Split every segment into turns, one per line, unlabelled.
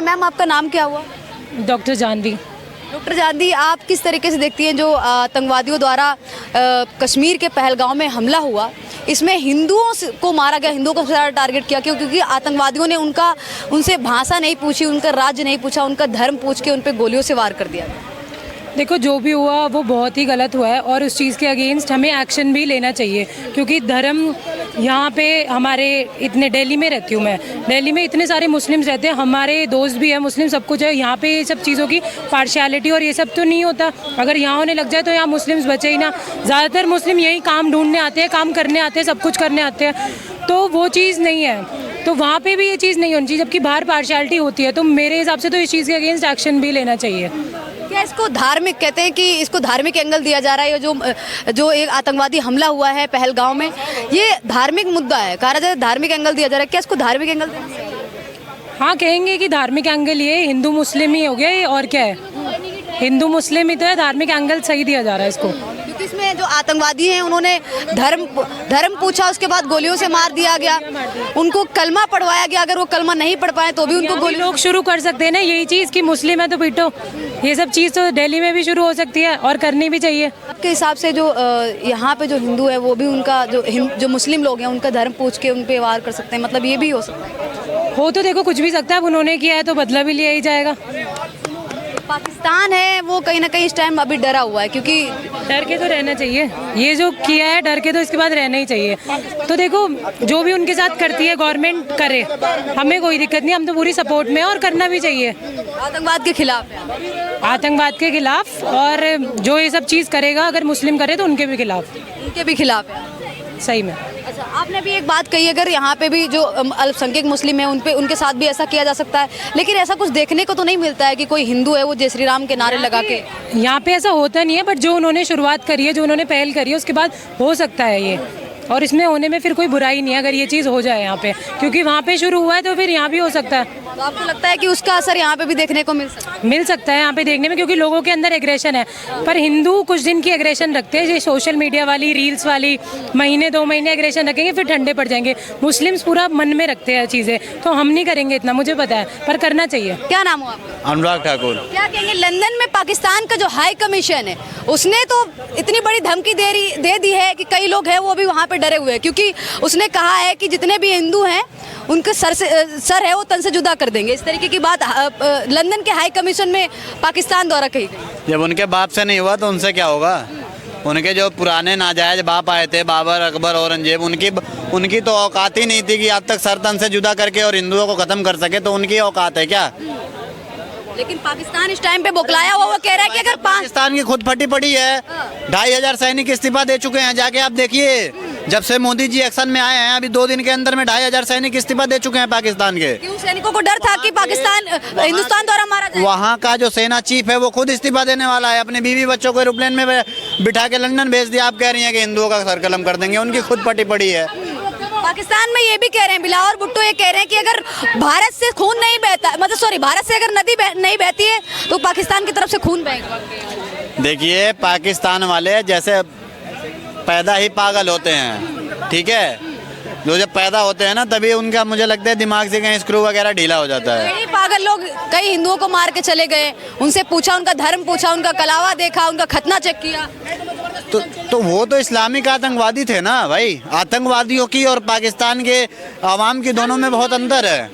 Ma'am आपका नाम क्या हुआ?
डॉक्टर जानवी।
डॉक्टर जानवी, आप किस तरीके से देखती हैं जो आतंकवादियों द्वारा कश्मीर के पहलगांव में हमला हुआ, इसमें हिंदुओं को मारा गया, हिंदुओं को सबसे ज़्यादा टारगेट किया क्योंकि आतंकवादियों ने उनसे भाषा नहीं पूछी, उनका राज्य नहीं पूछा, उनका धर्म पूछ के उन पर गोलियों से वार कर दिया?
देखो, जो भी हुआ वो बहुत ही गलत हुआ है और उस चीज़ के अगेंस्ट हमें एक्शन भी लेना चाहिए क्योंकि धर्म यहाँ पे हमारे इतने, दिल्ली में रहती हूँ मैं, दिल्ली में इतने सारे मुस्लिम्स रहते हैं, हमारे दोस्त भी हैं मुस्लिम, सब कुछ है यहाँ पे। ये सब चीज़ों की पार्शियलिटी और ये सब तो नहीं होता। अगर यहाँ होने लग जाए तो यहाँ मुस्लिम्स बचे ही ना। ज़्यादातर मुस्लिम यही काम ढूंढने आते हैं, काम करने आते हैं, सब कुछ करने आते हैं, तो वो चीज़ नहीं है। तो वहाँ पे भी ये चीज़ नहीं होनी चाहिए, जबकि बाहर पार्शियलिटी होती है। तो मेरे हिसाब से तो इस चीज़ के अगेंस्ट एक्शन भी लेना चाहिए।
क्या इसको धार्मिक कहते हैं कि इसको धार्मिक एंगल दिया जा रहा है? जो एक आतंकवादी हमला हुआ है पहलगांव में, ये धार्मिक मुद्दा है, कहा जाए धार्मिक एंगल दिया जा रहा है, क्या इसको धार्मिक एंगल देना चाहिए?
हाँ, कहेंगे कि धार्मिक एंगल ये हिंदू मुस्लिम ही हो गया ये, और क्या है, हिंदू मुस्लिम ही तो है, धार्मिक एंगल सही दिया जा रहा है इसको।
क्योंकि इसमें जो आतंकवादी हैं उन्होंने धर्म पूछा, उसके बाद गोलियों से मार दिया गया, उनको कलमा पढ़वाया गया, अगर वो कलमा नहीं पढ़ पाए तो भी उनको गोली।
लोग शुरू कर सकते हैं ना यही चीज़ कि मुस्लिम है तो पीटो, ये सब चीज़ तो दिल्ली में भी शुरू हो सकती है और करनी भी चाहिए।
आपके हिसाब से जो यहाँ पे जो हिंदू है वो भी उनका जो मुस्लिम लोग हैं उनका धर्म पूछ के उन पे वार कर सकते हैं, मतलब ये भी हो सकता है?
हो तो देखो कुछ भी सकता है, अब उन्होंने किया है तो बदला भी लिया ही जाएगा।
पाकिस्तान है वो कहीं ना कहीं इस टाइम अभी डरा हुआ है, क्योंकि
डर के तो रहना चाहिए, ये जो किया है डर के तो इसके बाद रहना ही चाहिए। तो देखो, जो भी उनके साथ करती है गवर्नमेंट करे, हमें कोई दिक्कत नहीं, हम तो पूरी सपोर्ट में हैं और करना भी चाहिए।
आतंकवाद के खिलाफ है,
आतंकवाद के खिलाफ, और जो ये सब चीज़ करेगा अगर मुस्लिम करे तो उनके भी खिलाफ है, सही में।
अच्छा, आपने भी एक बात कही, अगर यहाँ पे भी जो अल्पसंख्यक मुस्लिम है उनके साथ भी ऐसा किया जा सकता है, लेकिन ऐसा कुछ देखने को तो नहीं मिलता है कि कोई हिंदू है वो जय श्री राम के नारे लगा के।
यहाँ पे ऐसा होता नहीं है, बट जो उन्होंने शुरुआत करी है, जो उन्होंने पहल करी है, उसके बाद हो सकता है ये, और इसमें होने में फिर कोई बुराई नहीं है अगर ये चीज़ हो जाए यहाँ पे, क्योंकि वहाँ पे शुरू हुआ है तो फिर यहाँ भी हो सकता है।
तो आपको लगता है कि उसका असर यहाँ पे भी देखने को मिल सकता
है यहाँ पे देखने में, क्योंकि लोगों के अंदर एग्रेशन है, पर हिंदू कुछ दिन की एग्रेशन रखते हैं, ये सोशल मीडिया वाली, रील्स वाली, महीने 2 महीने एग्रेशन रखेंगे फिर ठंडे पड़ जाएंगे। मुस्लिम्स पूरा मन में रखते हैं चीज़ें, तो हम नहीं करेंगे इतना, मुझे पता है, पर करना चाहिए।
क्या नाम हो आपका?
अनुराग ठाकुर।
क्या कहेंगे, लंदन में पाकिस्तान का जो हाई कमीशन है उसने तो इतनी बड़ी धमकी दे दी है कि कई लोग हैं वो भी वहाँ पे डरे हुए हैं, क्योंकि उसने कहा है कि जितने भी हिंदू हैं उनके सर है वो तन से जुदा कर देंगे। इस तरीके की बात लंदन के हाई कमीशन में पाकिस्तान द्वारा कही गई।
जब उनके बाप से नहीं हुआ तो उनसे क्या होगा? उनके जो पुराने नाजायज बाप आए थे, बाबर, अकबर, औरंगजेब, उनकी तो औकात ही नहीं थी कि आज तक सर तन से जुदा करके और हिंदुओं को खत्म कर सके, तो उनकी औकात है क्या?
लेकिन पाकिस्तान इस टाइम पे बौखलाया हुआ, वो कह रहा है कि अगर
पाकिस्तान की खुद फटी पड़ी है, 2500 सैनिक इस्तीफा दे चुके हैं, जाके आप देखिए, जब से मोदी जी एक्शन में आए हैं अभी 2 दिन के अंदर में 2500 सैनिक इस्तीफा दे चुके हैं पाकिस्तान के।
क्यों? सैनिकों को डर था कि पाकिस्तान हिंदुस्तान द्वारा मारा जाए।
वहाँ का जो सेना चीफ है वो खुद इस्तीफा देने वाला है, अपने बीवी बच्चों को एरोप्लेन में बिठा के लंदन भेज दिया। आप कह रही हैं कि हिंदुओं का सरकलम कर देंगे, उनकी खुद फटी पड़ी है।
पाकिस्तान में ये भी कह रहे हैं, बिलावल भुट्टो ये कह रहे हैं कि अगर भारत से खून नहीं बहता, मतलब सॉरी, भारत से अगर नदी नहीं बहती है तो पाकिस्तान की तरफ से खून बहेगा।
देखिए, पाकिस्तान वाले जैसे पैदा ही पागल होते हैं, ठीक है, जो जब पैदा होते हैं ना तभी उनका, मुझे लगता है, दिमाग से कहीं स्क्रू वगैरह ढीला हो जाता है।
कई पागल लोग कई हिंदुओं को मार के चले गए, उनसे पूछा, उनका धर्म पूछा, उनका कलावा देखा, उनका खतना चेक किया,
तो वो तो इस्लामिक आतंकवादी थे ना भाई। आतंकवादियों की और पाकिस्तान के आवाम की दोनों में बहुत अंतर है,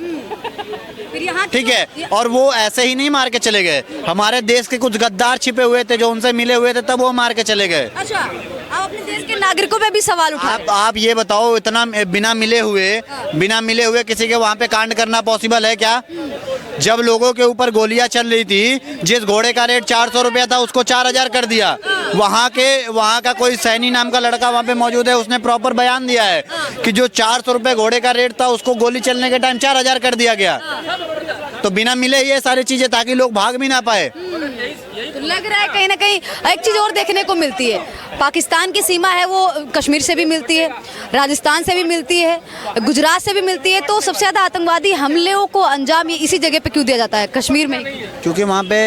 ठीक है, और वो ऐसे ही नहीं मार के चले गए। हमारे देश के कुछ गद्दार छिपे हुए थे जो उनसे मिले हुए थे, तब वो मार के चले गए।
अच्छा, आप अपने देश के नागरिकों पे भी सवाल उठा।
आप ये बताओ, इतना बिना मिले हुए किसी के वहाँ पे कांड करना पॉसिबल है क्या? जब लोगों के ऊपर गोलियां चल रही थी, जिस घोड़े का रेट 400 रुपया था उसको 4000 कर दिया। वहाँ का कोई सैनी नाम का लड़का वहाँ पे मौजूद है, उसने प्रॉपर बयान दिया है कि जो 400 रुपये घोड़े का रेट था उसको गोली चलने के टाइम 4000 कर दिया गया। तो बिना मिले ये सारी चीजें, ताकि लोग भाग भी ना पाए।
तो लग रहा है कहीं ना कहीं एक चीज और देखने को मिलती है, पाकिस्तान की सीमा है वो कश्मीर से भी मिलती है, राजस्थान से भी मिलती है, गुजरात से भी मिलती है। तो सबसे ज़्यादा आतंकवादी हमलों को अंजाम ये इसी जगह पे क्यों दिया जाता है, कश्मीर में?
क्योंकि वहाँ पे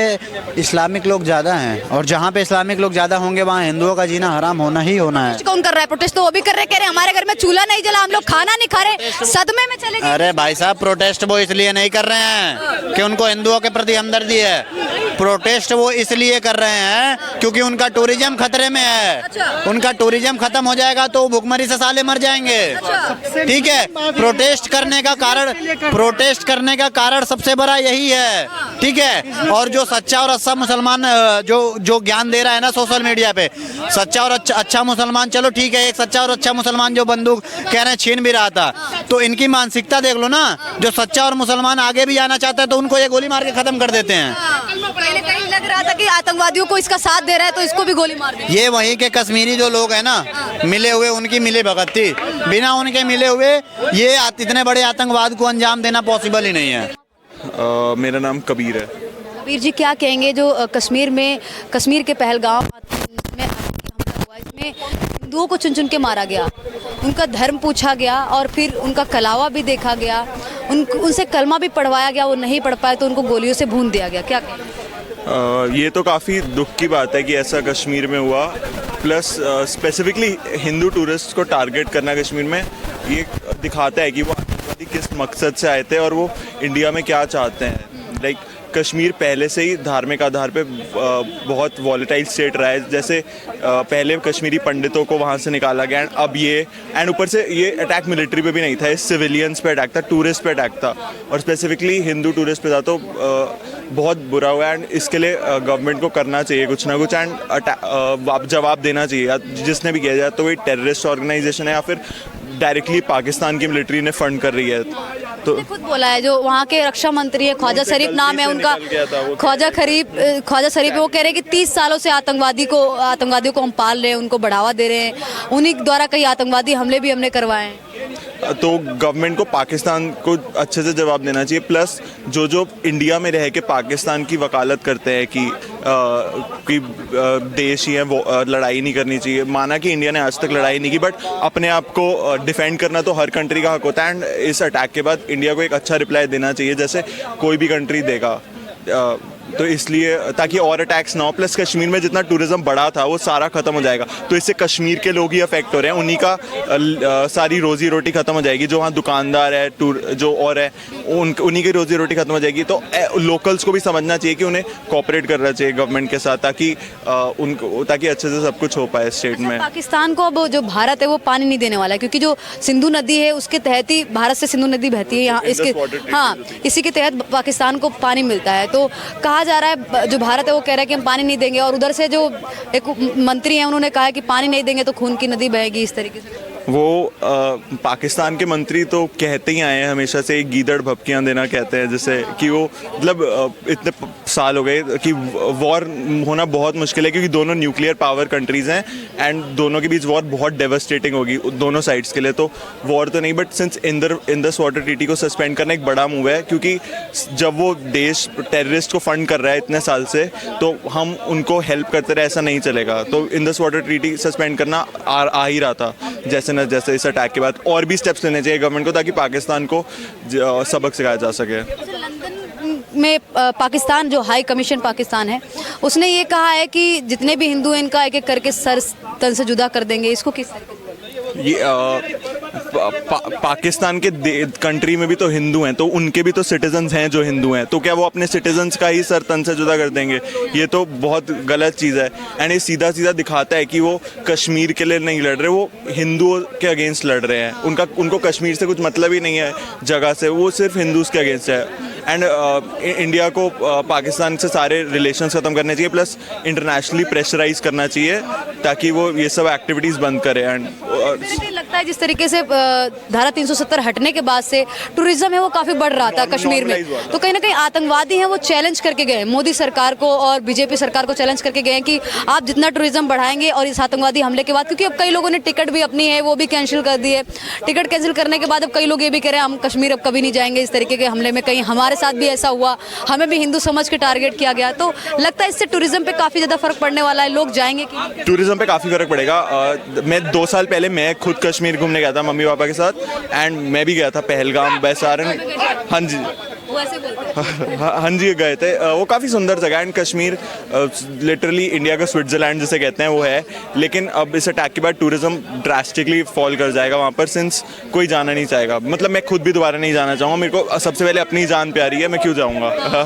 इस्लामिक लोग ज़्यादा हैं, और जहाँ पे इस्लामिक लोग ज़्यादा होंगे वहाँ हिंदुओं का जीना हराम होना ही होना है।
कौन कर रहा है प्रोटेस्ट? तो वो भी कर रहे, कह रहे हमारे घर में चूल्हा नहीं जला, हम लोग खाना नहीं खा रहे, सदमे में चले गए।
अरे भाई साहब, प्रोटेस्ट वो इसलिए नहीं कर रहे हैं कि उनको हिंदुओं के प्रति हमदर्दी है। प्रोटेस्ट वो इसलिए कर रहे हैं क्योंकि उनका टूरिज्म खतरे में है। उनका टूरिज्म खत्म हो जाएगा तो भुखमरी से साले मर जाएंगे। ठीक है, प्रोटेस्ट करने का कारण सबसे बड़ा यही है। ठीक है, और जो सच्चा और अच्छा मुसलमान जो ज्ञान दे रहा है ना सोशल मीडिया पे, सच्चा और अच्छा मुसलमान, चलो ठीक है, एक सच्चा और अच्छा मुसलमान जो बंदूक कह रहे हैं छीन भी रहा था, तो इनकी मानसिकता देख लो ना। जो सच्चा और मुसलमान आगे भी आना चाहता है तो उनको ये गोली मार के खत्म कर देते हैं।
पहले कहीं लग रहा था कि आतंकवादियों को इसका साथ दे रहा है तो इसको भी गोली मार दे।
ये वहीं के कश्मीरी जो लोग हैं ना, मिले हुए, उनकी मिले भगत थी। बिना उनके मिले हुए ये इतने बड़े आतंकवाद को अंजाम देना पॉसिबल ही नहीं है।
मेरा नाम कबीर है।
कबीर जी, क्या कहेंगे जो कश्मीर के पहलगाम में हमला हुआ, इसमें हिंदुओं को चुन चुन के मारा गया, उनका धर्म पूछा गया और फिर उनका कलावा भी देखा गया, उनसे कलमा भी पढ़वाया गया, वो नहीं पढ़ पाए तो उनको गोलियों से भून दिया गया, क्या कहेंगे?
ये तो काफ़ी दुख की बात है कि ऐसा कश्मीर में हुआ। प्लस स्पेसिफिकली हिंदू टूरिस्ट को टारगेट करना कश्मीर में ये दिखाता है कि वो आतंकवादी किस मकसद से आए थे और वो इंडिया में क्या चाहते हैं। लाइक कश्मीर पहले से ही धार्मिक आधार पे बहुत वॉलेटाइल स्टेट रहा है। जैसे पहले कश्मीरी पंडितों को वहाँ से निकाला गया, अब एंड ऊपर से ये अटैक मिलिट्री पे भी नहीं था, ये सिविलियंस पे अटैक था, टूरिस्ट पे अटैक था, और स्पेसिफिकली हिंदू टूरिस्ट पे था। तो बहुत बुरा हुआ एंड इसके लिए गवर्नमेंट को करना चाहिए कुछ ना कुछ एंड जवाब देना चाहिए। जिसने भी किया जाए, तो वही टेररिस्ट ऑर्गेनाइजेशन है या फिर डायरेक्टली पाकिस्तान की मिलिट्री ने फंड कर रही है। तो
खुद बोला है जो वहाँ के रक्षा मंत्री है, ख्वाजा शरीफ नाम है उनका, ख्वाजा शरीफ, वो कह रहे हैं कि 30 सालों से आतंकवादियों को हम पाल रहे हैं, उनको बढ़ावा दे रहे हैं, उन्हीं द्वारा कई आतंकवादी हमले भी हमने करवाए हैं।
तो गवर्नमेंट को पाकिस्तान को अच्छे से जवाब देना चाहिए। प्लस जो इंडिया में रह के पाकिस्तान की वकालत करते हैं कि देश ही है, वो लड़ाई नहीं करनी चाहिए। माना कि इंडिया ने आज तक लड़ाई नहीं की, बट अपने आप को डिफेंड करना तो हर कंट्री का हक होता है। एंड इस अटैक के बाद इंडिया को एक अच्छा रिप्लाई देना चाहिए, जैसे कोई भी कंट्री देगा। तो इसलिए ताकि और अटैक्स ना हो। प्लस कश्मीर में जितना टूरिज्म बढ़ा था वो सारा ख़त्म हो जाएगा, तो इससे कश्मीर के लोग ही अफेक्ट हो रहे हैं, उन्हीं का सारी रोजी रोटी ख़त्म हो जाएगी। जो वहाँ दुकानदार है, जो और है, उन्हीं की रोजी रोटी ख़त्म हो जाएगी। तो लोकल्स को भी समझना चाहिए कि उन्हें कोऑपरेट करना चाहिए गवर्नमेंट के साथ, ताकि अच्छे से सब कुछ हो पाए स्टेट में।
पाकिस्तान को अब जो भारत है वो पानी नहीं देने वाला है, क्योंकि जो सिंधु नदी है उसके तहत ही भारत से सिंधु नदी बहती है यहाँ, इसी के तहत पाकिस्तान को पानी मिलता है। तो कहा जा रहा है, जो भारत है वो कह रहा है कि हम पानी नहीं देंगे, और उधर से जो एक मंत्री हैं उन्होंने कहा है कि पानी नहीं देंगे तो खून की नदी बहेगी, इस तरीके से।
वो पाकिस्तान के मंत्री तो कहते ही आए हैं हमेशा से, गीदड़ भपकियाँ देना कहते हैं, जैसे कि वो मतलब इतने साल हो गए कि वॉर होना बहुत मुश्किल है, क्योंकि दोनों न्यूक्लियर पावर कंट्रीज़ हैं एंड दोनों के बीच वॉर बहुत डेवास्टेटिंग होगी दोनों साइड्स के लिए। तो वॉर तो नहीं, but since Indus water treaty को सस्पेंड करना एक बड़ा मूव है, क्योंकि जब वो देश टेररिस्ट को फंड कर रहा है इतने साल से, तो हम उनको हेल्प करते रहे, ऐसा नहीं चलेगा। तो इंडस वाटर ट्रीटी सस्पेंड करना आ ही रहा था जैसे इस अटैक के बाद। और भी स्टेप्स लेने चाहिए गवर्नमेंट को, ताकि पाकिस्तान को सबक सिखाया जा सके।
लंदन में पाकिस्तान जो हाई कमीशन पाकिस्तान है, उसने ये कहा है कि जितने भी हिंदू हैं इनका एक एक करके सर तन से जुदा कर देंगे। इसको किस तरीके से?
ये पाकिस्तान के कंट्री में भी तो हिंदू हैं, तो उनके भी तो सिटीजन्स हैं जो हिंदू हैं, तो क्या वो अपने सिटीजन्स का ही सर तन से जुदा कर देंगे? ये तो बहुत गलत चीज़ है। एंड ये सीधा सीधा दिखाता है कि वो कश्मीर के लिए नहीं लड़ रहे, वो हिंदुओं के अगेंस्ट लड़ रहे हैं। उनको कश्मीर से कुछ मतलब ही नहीं है जगह से, वो सिर्फ हिंदूज़ के अगेंस्ट है। एंड इंडिया को पाकिस्तान से सारे रिलेशंस ख़त्म करने चाहिए, प्लस इंटरनेशनली प्रेशराइज करना चाहिए ताकि वो ये सब एक्टिविटीज़ बंद करे। एंड
लगता लगता है जिस तरीके से धारा 370 हटने के बाद से टूरिज्म है वो काफ़ी बढ़ रहा था कश्मीर में, तो कहीं ना कहीं आतंकवादी हैं वो चैलेंज करके गए मोदी सरकार को और बीजेपी सरकार को चैलेंज करके गए हैं कि आप जितना टूरिज्म बढ़ाएंगे और इस आतंकवादी हमले के बाद, क्योंकि अब कई लोगों ने टिकट भी अपनी है वो भी कैंसिल कर दी है। टिकट कैंसिल करने के बाद अब कई लोग ये भी कह रहे हैं हम कश्मीर अब कभी नहीं जाएंगे, इस तरीके के हमले में कहीं हमारे साथ भी ऐसा हुआ, हमें भी हिंदू समाज के टारगेट किया गया। तो लगता है इससे टूरिज्म पे काफ़ी ज़्यादा फर्क पड़ने वाला है, लोग जाएंगे कि
टूरिज्म पे काफ़ी फर्क पड़ेगा। मैं 2 साल पहले मैं खुद कश्मीर घूमने गया था मम्मी पापा के साथ, एंड मैं भी गया था पहलगाम, बैसारन। हाँ जी,
वो ऐसे बोलते हैं।
हाँ जी गए थे। वो काफ़ी सुंदर जगह है, एंड कश्मीर लिटरली इंडिया का स्विट्ज़रलैंड जिसे कहते हैं वो है। लेकिन अब इस अटैक के बाद टूरिज्म ड्रास्टिकली फॉल कर जाएगा वहाँ पर, सिंस कोई जाना नहीं चाहेगा। मतलब मैं खुद भी दोबारा नहीं जाना चाहूँगा, मेरे को सबसे पहले अपनी जान प्यारी है, मैं क्यों जाऊँगा।